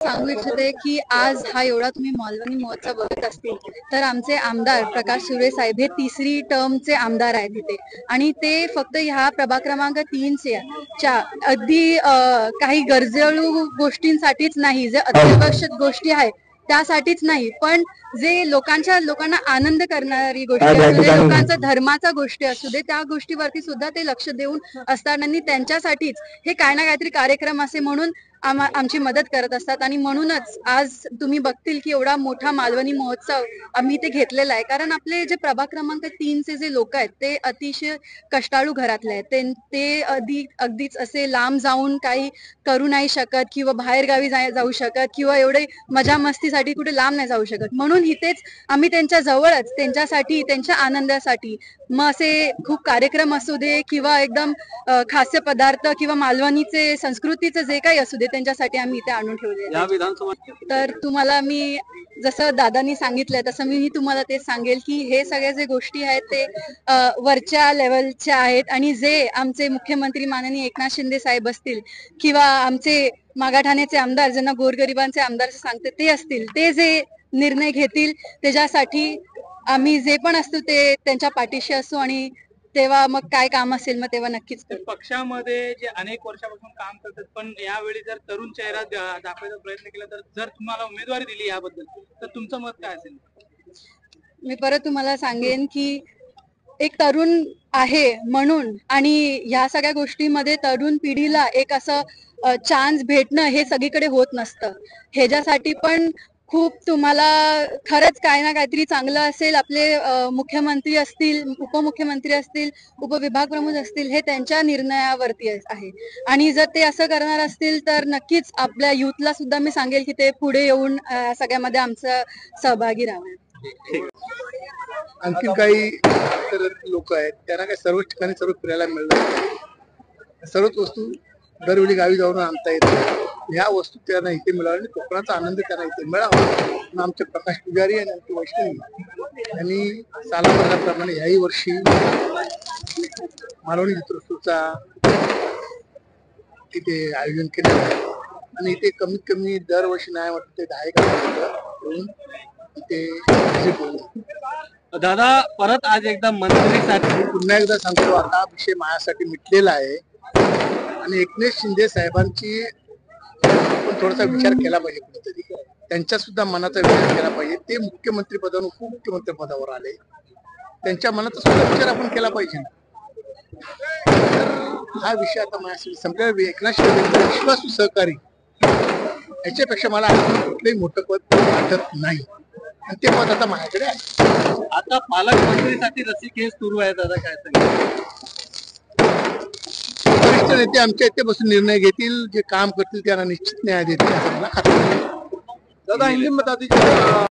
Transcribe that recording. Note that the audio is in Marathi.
सांगू इच्छिते की आज हा एवढा तुम्ही मालवणी महोत्सव बघत असतील तर आमचे आमदार प्रकाश सुर्वे साहेब हे तिसरी टर्मचे आमदार आहेत तिथे आणि ते फक्त ह्या प्रभाग क्रमांक 3च्या अगदी काही गरजेळू गोष्टींसाठीच नाही, जे अत्यावश्यक गोष्टी आहेत त्यासाठीच नाही, पण जे लोकांना आनंद करणारी गोष्टी असू दे, लोकांचा धर्माचा गोष्टी असू दे, त्या गोष्टीवरती सुद्धा ते लक्ष देऊन असताना त्यांच्यासाठीच हे काय ना काहीतरी कार्यक्रम असे म्हणून आमची मदत करत असतात. आणि म्हणूनच आज तुम्ही बघतील की एवढा मोठा मालवणी महोत्सव आम्ही ते घेतलेला आहे, कारण आपले जे प्रभाग क्रमांक 3चे जे लोक आहेत ते अतिशय कष्टाळू घरातले आहेत. ते अगदीच असे लांब जाऊन काही करू नाही शकत किंवा बाहेर गावी जाऊ शकत किंवा एवढे मजा मस्तीसाठी कुठे लांब नाही जाऊ शकत, म्हणून इथेच आम्ही त्यांच्या जवळच त्यांच्यासाठी, त्यांच्या आनंदासाठी मग असे खूप कार्यक्रम असू दे किंवा एकदम खाद्य पदार्थ किंवा मालवणीचे संस्कृतीचे जे काही असू दे त्यांच्यासाठी आम्ही इथे आणून ठेवले. तर तुम्हाला मी जसं दादांनी सांगितलंय तसं मी तुम्हाला ते सांगेल की हे सगळे जे गोष्टी आहेत ते वरच्या लेवलच्या आहेत आणि जे आमचे मुख्यमंत्री माननीय एकनाथ शिंदे साहेब असतील किंवा आमचे मागाठाण्याचे आमदार, ज्यांना गोरगरिबांचे आमदार सांगते ते असतील, ते जे निर्णय घेतील त्याच्यासाठी आम्ही जे पण असतो ते त्यांच्या पाठीशी असू आणि तेव्हा मग काय काम असेल मग तेव्हा नक्कीच पक्षामध्ये जे अनेक वर्षापासून काम करतात, पण यावेळी जर तरुण चेहरा दाखवायचा प्रयत्न केला तर जर तुम्हाला उमेदवारी दिली याबद्दल तर तुमचं मत काय असेल? मी परत तुम्हाला सांगेन की एक तरुण आहे म्हणून आणि ह्या सगळ्या गोष्टींमध्ये तरुण पिढीला एक असं चान्स भेटणं हे सगळीकडे होत नसतं. ह्याच्यासाठी पण खूप तुम्हाला खरंच काय ना काहीतरी चांगलं असेल, आपले मुख्यमंत्री असतील, उपमुख्यमंत्री असतील, उपविभाग प्रमुख असतील, हे त्यांच्या निर्णयावरती आहे आणि जर ते असं करणार असतील तर नक्कीच आपल्या युथला सुद्धा मी सांगेल की ते पुढे येऊन सगळ्यामध्ये आमचं सहभागी राहावं. आणखीन काही लोक आहेत त्यांना काही सर्व ठिकाणी सर्व फिरायला मिळणार, सर्वच वस्तू दरवेळी गावी जाऊन आणता येते. ह्या वस्तू त्यांना इथे मिळाव्या आणि कोकणाचा आनंद त्यांना इथे मिळावा. आमचे प्रकाश पुजारी आणि आमची वैष्णवी यांनी सालाप्रमाणे याही वर्षी मालवणी चित्रोत्सवचा इथे आयोजन केलेलं आहे आणि इथे कमीत कमी दरवर्षी नाही वाटत ते 10 दादा परत आज एकदा मंत्रीसाठी पुन्हा एकदा सांगतो, आता विषय माझ्यासाठी मिटलेला आहे आणि एकनाथ शिंदे साहेबांची आपण थोडासा विचार केला पाहिजे. कुठेतरी त्यांच्या सुद्धा मनाचा विचार केला पाहिजे. ते मुख्यमंत्री पदावरून उपमुख्यमंत्री पदावर आले, त्यांच्या मनाचा सुद्धा विचार आपण केला पाहिजे. तर हा विषय आता माझ्यासाठी संपलेला. एकनाथ शिंदे विश्वासू सहकारी याच्यापेक्षा मला कुठलंही मोठं पद वाटत नाही आणि ते पद आता माझ्याकडे आहे. आता पालकमंत्रीसाठी रस्सीखेच सुरू आहे दादा, काय सांगितलं? वरिष्ठ नेते आमच्या इथे बसून निर्णय घेतील, जे काम करतील त्यांना निश्चित न्याय देतील. दादा हिंदी